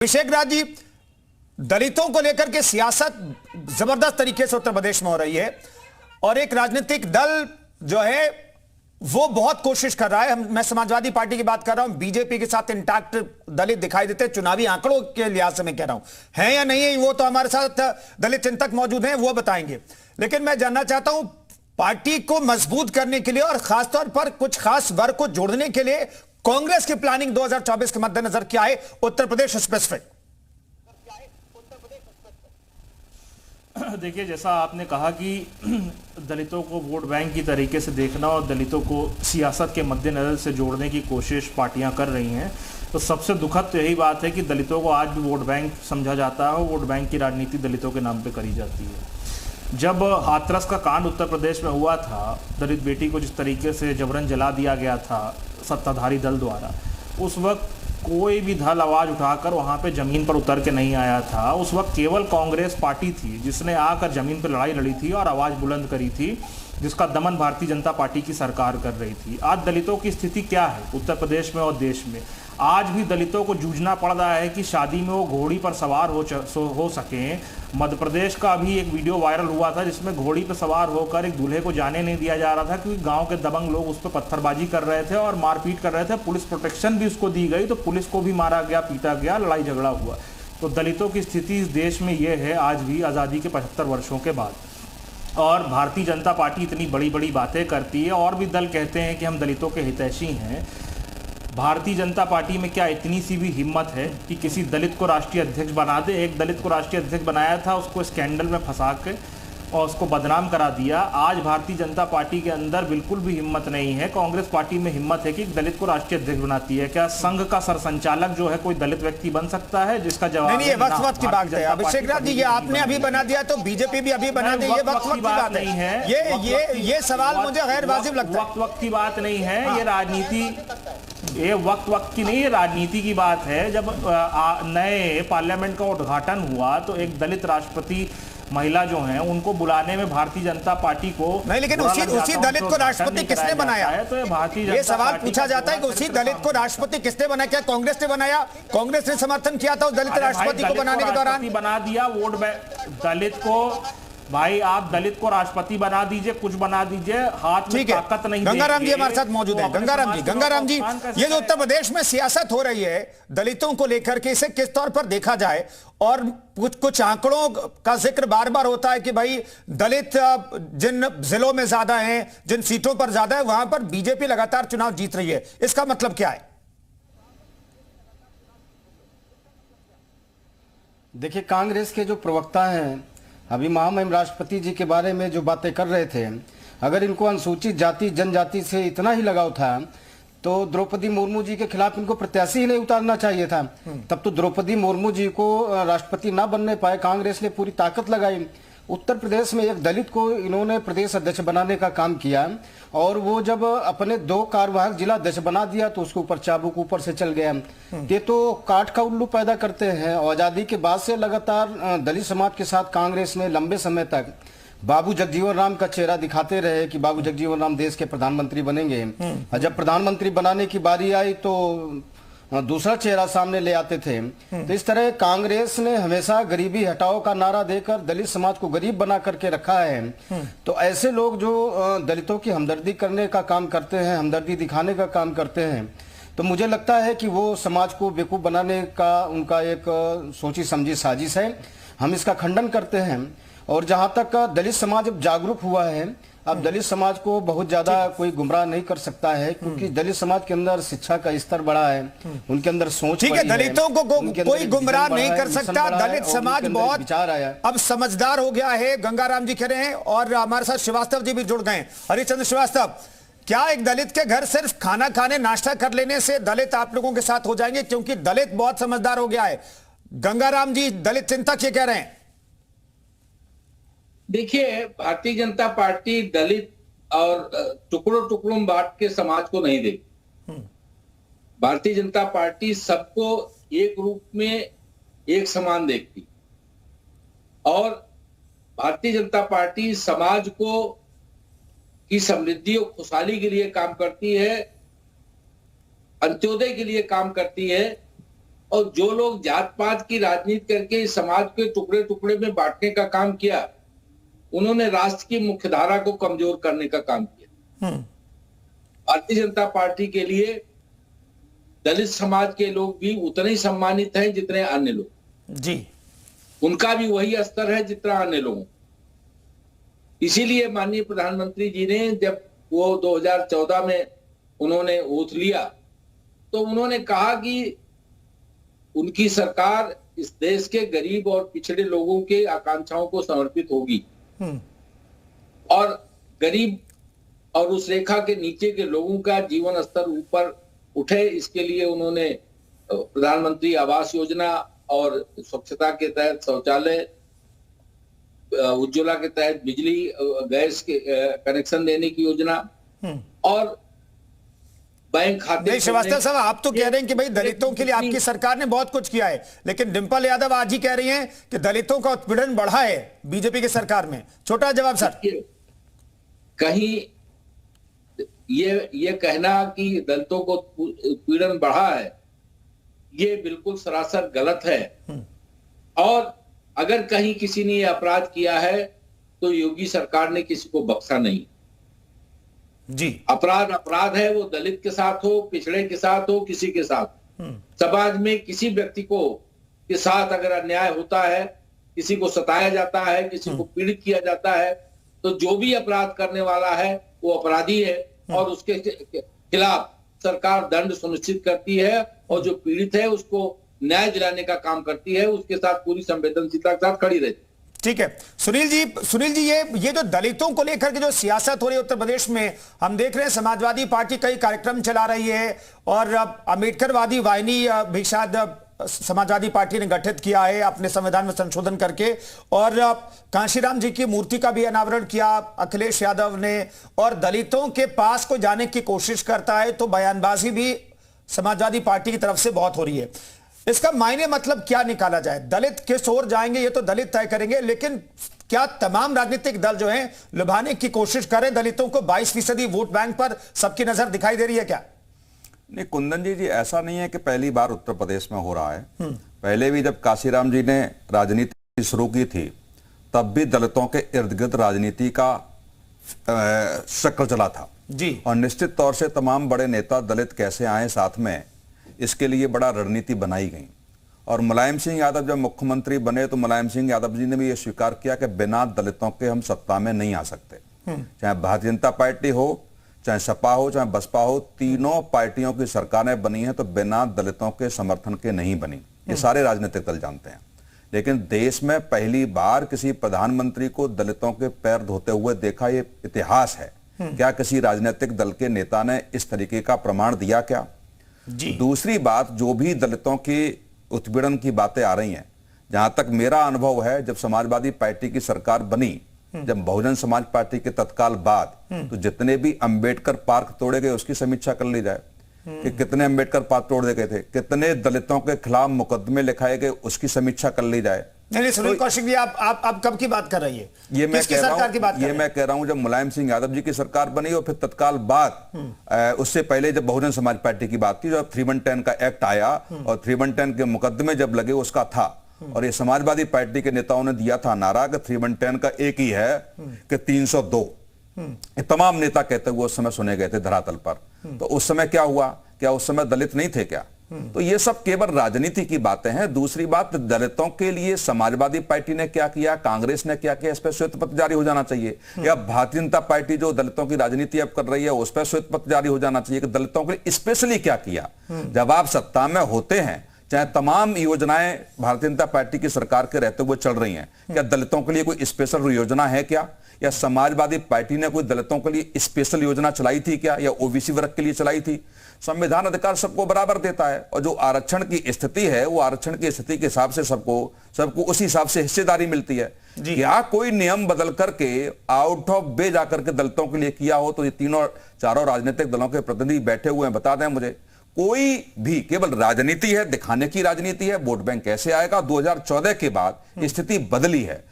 अभिषेक राज जी, दलितों को लेकर के सियासत जबरदस्त तरीके से उत्तर प्रदेश में हो रही है और एक राजनीतिक दल जो है वो बहुत कोशिश कर रहा है। मैं समाजवादी पार्टी की बात कर रहा हूं, बीजेपी के साथ इंटैक्ट दलित दिखाई देते हैं। चुनावी आंकड़ों के लिहाज से मैं कह रहा हूं, है या नहीं है वो तो हमारे साथ दलित चिंतक मौजूद हैं, वो बताएंगे। लेकिन मैं जानना चाहता हूं, पार्टी को मजबूत करने के लिए और खासतौर पर कुछ खास वर्ग को जोड़ने के लिए कांग्रेस की प्लानिंग 2024 के मद्देनजर क्या है, उत्तर प्रदेश स्पेसिफिक? देखिए, जैसा आपने कहा कि दलितों को वोट बैंक की तरीके से देखना और दलितों को सियासत के मद्देनजर से जोड़ने की कोशिश पार्टियां कर रही हैं, तो सबसे दुखद तो यही बात है कि दलितों को आज भी वोट बैंक समझा जाता है और वोट बैंक की राजनीति दलितों के नाम पे करी जाती है। जब हाथरस का कांड उत्तर प्रदेश में हुआ था, दलित बेटी को जिस तरीके से जबरन जला दिया गया था सत्ताधारी दल द्वारा, उस वक्त कोई भी दल आवाज़ उठाकर वहाँ पे ज़मीन पर उतर के नहीं आया था। उस वक्त केवल कांग्रेस पार्टी थी जिसने आकर ज़मीन पर लड़ाई लड़ी थी और आवाज़ बुलंद करी थी, जिसका दमन भारतीय जनता पार्टी की सरकार कर रही थी। आज दलितों की स्थिति क्या है उत्तर प्रदेश में और देश में? आज भी दलितों को जूझना पड़ रहा है कि शादी में वो घोड़ी पर सवार हो सकें। मध्य प्रदेश का अभी एक वीडियो वायरल हुआ था जिसमें घोड़ी पर सवार होकर एक दूल्हे को जाने नहीं दिया जा रहा था क्योंकि गांव के दबंग लोग उस पर पत्थरबाजी कर रहे थे और मारपीट कर रहे थे। पुलिस प्रोटेक्शन भी उसको दी गई, तो पुलिस को भी मारा गया, पीटा गया, लड़ाई झगड़ा हुआ। तो दलितों की स्थिति इस देश में ये है आज भी, आज़ादी के 75 वर्षों के बाद। और भारतीय जनता पार्टी इतनी बड़ी बड़ी बातें करती है और भी दल कहते हैं कि हम दलितों के हितैषी हैं। भारतीय जनता पार्टी में क्या इतनी सी भी हिम्मत है कि किसी दलित को राष्ट्रीय अध्यक्ष बना दे? एक दलित को राष्ट्रीय अध्यक्ष बनाया था, उसको स्कैंडल में फंसा के और उसको बदनाम करा दिया। आज भारतीय जनता पार्टी के अंदर बिल्कुल भी हिम्मत नहीं है। कांग्रेस पार्टी में हिम्मत है कि दलित को राष्ट्रीय अध्यक्ष बनाती है। क्या संघ का सरसंचालक जो है कोई दलित व्यक्ति बन सकता है? जिसका जवाब नहीं, ये वक्त की बात है। अभिषेक राज जी, ये आपने अभी बना दिया तो बीजेपी भी अभी बना दी, ये वक्त की बात नहीं है। ये सवाल मुझे गैर वाजिब लगता है। वक्त की बात नहीं है, ये राजनीति, ये वक्त की नहीं, ये राजनीति की बात है। जब नए पार्लियामेंट का उद्घाटन हुआ तो एक दलित राष्ट्रपति महिला जो हैं उनको बुलाने में भारतीय जनता पार्टी को नहीं, लेकिन उसी दलित को राष्ट्रपति किसने बनाया है? तो ये सवाल पूछा जाता है कि उसी दलित को राष्ट्रपति किसने बनाया? क्या कांग्रेस ने बनाया? कांग्रेस ने समर्थन किया था उस दलित राष्ट्रपति को बनाने के दौरान? बना दिया वोट बैंक दलित को। भाई, आप दलित को राष्ट्रपति बना दीजिए, कुछ बना दीजिए, हाथ में ताकत नहीं। गंगाराम जी हमारे साथ मौजूद हैं। गंगाराम जी, ये जो उत्तर प्रदेश में सियासत हो रही है दलितों को लेकर के, इसे किस तौर पर देखा जाए? और कुछ आंकड़ों का जिक्र बार बार होता है कि भाई दलित जिन जिलों में ज्यादा हैं, जिन सीटों पर ज्यादा है, वहां पर बीजेपी लगातार चुनाव जीत रही है। इसका मतलब क्या है? देखिए, कांग्रेस के जो प्रवक्ता हैं अभी महामहिम राष्ट्रपति जी के बारे में जो बातें कर रहे थे, अगर इनको अनुसूचित जाति जनजाति से इतना ही लगाव था तो द्रौपदी मुर्मू जी के खिलाफ इनको प्रत्याशी ही नहीं उतारना चाहिए था। तब तो द्रौपदी मुर्मू जी को राष्ट्रपति ना बनने पाए। कांग्रेस ने पूरी ताकत लगाई। उत्तर प्रदेश में एक दलित को इन्होंने प्रदेश अध्यक्ष बनाने का काम किया और वो जब अपने 2 कार्यवाहक जिला अध्यक्ष बना दिया तो उसके ऊपर चाबुक ऊपर से चल गया। ये तो काठ का उल्लू पैदा करते हैं। आज़ादी के बाद से लगातार दलित समाज के साथ कांग्रेस ने लंबे समय तक बाबू जगजीवन राम का चेहरा दिखाते रहे कि बाबू जगजीवन राम देश के प्रधानमंत्री बनेंगे, और जब प्रधानमंत्री बनाने की बारी आई तो दूसरा चेहरा सामने ले आते थे। तो इस तरह कांग्रेस ने हमेशा गरीबी हटाओ का नारा देकर दलित समाज को गरीब बना करके रखा है। तो ऐसे लोग जो दलितों की हमदर्दी करने का काम करते हैं, हमदर्दी दिखाने का काम करते हैं, तो मुझे लगता है कि वो समाज को बेवकूफ़ बनाने का उनका एक सोची समझी साजिश है। हम इसका खंडन करते हैं। और जहाँ तक दलित समाज अब जागरूक हुआ है, अब दलित समाज को बहुत ज्यादा कोई गुमराह नहीं कर सकता है क्योंकि दलित समाज के अंदर शिक्षा का स्तर बढ़ा है, उनके अंदर सोच ठीक है। दलितों को कोई गुमराह नहीं कर सकता। दलित समाज बहुत विचार आया, अब समझदार हो गया है। गंगाराम जी कह रहे हैं और हमारे साथ श्रीवास्तव जी भी जुड़ गए। हरिचंद्र श्रीवास्तव, क्या एक दलित के घर सिर्फ खाना खाने नाश्ता कर लेने से दलित आप लोगों के साथ हो जाएंगे? क्योंकि दलित बहुत समझदार हो गया है। गंगाराम जी, दलित चिंतक ये कह रहे हैं। देखिए, भारतीय जनता पार्टी दलित और टुकड़ों टुकड़ों में बांट के समाज को नहीं देखती। भारतीय जनता पार्टी सबको एक रूप में एक समान देखती और भारतीय जनता पार्टी समाज को की समृद्धि और खुशहाली के लिए काम करती है, अंत्योदय के लिए काम करती है और जो लोग जात पात की राजनीति करके इस समाज के टुकड़े टुकड़े में बांटने का काम किया, उन्होंने राष्ट्र की मुख्यधारा को कमजोर करने का काम किया। भारतीय जनता पार्टी के लिए दलित समाज के लोग भी उतने ही सम्मानित हैं जितने अन्य लोग जी। उनका भी वही स्तर है जितना अन्य लोगों। इसीलिए माननीय प्रधानमंत्री जी ने जब वो 2014 में उन्होंने ओथ लिया तो उन्होंने कहा कि उनकी सरकार इस देश के गरीब और पिछड़े लोगों के आकांक्षाओं को समर्पित होगी और गरीब और उस रेखा के नीचे के लोगों का जीवन स्तर ऊपर उठे, इसके लिए उन्होंने प्रधानमंत्री आवास योजना और स्वच्छता के तहत शौचालय, उज्ज्वला के तहत बिजली गैस के कनेक्शन देने की योजना और बैंक खाते। नहीं श्रीवास्तव साहब, आप तो कह रहे हैं कि भाई दलितों के लिए आपकी सरकार ने बहुत कुछ किया है, लेकिन डिंपल यादव आज ही कह रही हैं कि दलितों का उत्पीड़न बढ़ा है बीजेपी की सरकार में। छोटा जवाब सर। कहीं ये कहना कि दलितों को उत्पीड़न बढ़ा है, ये बिल्कुल सरासर गलत है। और अगर कहीं किसी ने अपराध किया है तो योगी सरकार ने किसी को बख्शा नहीं जी। अपराध अपराध है, वो दलित के साथ हो, पिछड़े के साथ हो, किसी के साथ, समाज में किसी व्यक्ति को के साथ अगर अन्याय होता है, किसी को सताया जाता है, किसी को पीड़ित किया जाता है, तो जो भी अपराध करने वाला है वो अपराधी है और उसके खिलाफ सरकार दंड सुनिश्चित करती है और जो पीड़ित है उसको न्याय दिलाने का काम करती है, उसके साथ पूरी संवेदनशीलता के साथ खड़ी रहती है। ठीक है सुनील जी, ये जो दलितों को लेकर के जो सियासत हो रही है उत्तर प्रदेश में, हम देख रहे हैं समाजवादी पार्टी कई कार्यक्रम चला रही है और अम्बेडकरवादी वाहिनी भी शायद समाजवादी पार्टी ने गठित किया है अपने संविधान में संशोधन करके, और कांशीराम जी की मूर्ति का भी अनावरण किया अखिलेश यादव ने, और दलितों के पास को जाने की कोशिश करता है तो बयानबाजी भी समाजवादी पार्टी की तरफ से बहुत हो रही है। इसका मायने मतलब क्या निकाला जाए? दलित किस ओर जाएंगे ये तो दलित तय करेंगे, लेकिन क्या तमाम राजनीतिक दल जो हैं लुभाने की कोशिश करें दलितों को? 22% वोट बैंक पर सबकी नजर दिखाई दे रही है क्या? नहीं कुंदन जी, ऐसा नहीं है कि पहली बार उत्तर प्रदेश में हो रहा है। पहले भी जब काशीराम जी ने राजनीति शुरू की थी तब भी दलितों के इर्द गिर्द राजनीति का चक्र चला था जी। और निश्चित तौर से तमाम बड़े नेता दलित कैसे आए साथ में, इसके लिए बड़ा रणनीति बनाई गई। और मुलायम सिंह यादव जब मुख्यमंत्री बने तो मुलायम सिंह यादव जी ने भी यह स्वीकार किया कि बिना दलितों के हम सत्ता में नहीं आ सकते। चाहे भारतीय जनता पार्टी हो, चाहे सपा हो, चाहे बसपा हो, तीनों पार्टियों की सरकारें बनी हैं तो बिना दलितों के समर्थन के नहीं बनी। ये सारे राजनीतिक दल जानते हैं। लेकिन देश में पहली बार किसी प्रधानमंत्री को दलितों के पैर धोते हुए देखा, ये इतिहास है। क्या किसी राजनीतिक दल के नेता ने इस तरीके का प्रमाण दिया क्या? जी। दूसरी बात, जो भी दलितों की उत्पीड़न की बातें आ रही हैं, जहां तक मेरा अनुभव है, जब समाजवादी पार्टी की सरकार बनी, जब बहुजन समाज पार्टी के तत्काल बाद, तो जितने भी अंबेडकर पार्क तोड़े गए उसकी समीक्षा कर ली जाए कि कितने अंबेडकर पार्क तोड़ दिए गए थे, कितने दलितों के खिलाफ मुकदमे लिखाए गए उसकी समीक्षा कर ली जाए। नहीं सुनील कौशिक जी, आप कब की बात कर रही है? ये मैं कह रहा हूं, ये मैं कह रहा हूं जब मुलायम सिंह यादव जी की सरकार बनी और फिर तत्काल बाद, उससे पहले जब बहुजन समाज पार्टी की बात थी, जब 3-1-10 का एक्ट आया और 3-1-10 के मुकदमे जब लगे उसका था, और ये समाजवादी पार्टी के नेताओं ने दिया था नारा कि 3-1-10 का एक ही है कि 302। तमाम नेता कहते हुए उस समय सुने गए थे धरातल पर। तो उस समय क्या हुआ? क्या उस समय दलित नहीं थे क्या? तो ये सब केवल राजनीति की बातें हैं। दूसरी बात, दलितों के लिए समाजवादी पार्टी ने क्या किया, कांग्रेस ने क्या किया, इस पर श्वेत पत्र जारी हो जाना चाहिए। या भारतीय जनता पार्टी जो दलितों की राजनीति अब कर रही है उस पर श्वेत पत्र जारी हो जाना चाहिए कि दलितों के लिए स्पेशली क्या किया। जब आप सत्ता में होते हैं, चाहे तमाम योजनाएं भारतीय जनता पार्टी की सरकार के रहते हुए चल रही हैं, क्या दलितों के लिए कोई स्पेशल योजना है क्या? या समाजवादी पार्टी ने कोई दलितों के लिए स्पेशल योजना चलाई थी क्या, या ओबीसी वर्ग के लिए चलाई थी? संविधान अधिकार सबको बराबर देता है और जो आरक्षण की स्थिति है वो आरक्षण की स्थिति के हिसाब से सबको उसी हिसाब से हिस्सेदारी मिलती है। क्या कोई नियम बदल करके आउट ऑफ वे जाकर के दलितों के लिए किया हो? तो ये तीनों चारों राजनीतिक दलों के प्रतिनिधि बैठे हुए हैं, बता दें मुझे। कोई भी, केवल राजनीति है, दिखाने की राजनीति है। वोट बैंक कैसे आएगा? 2014 के बाद स्थिति बदली है।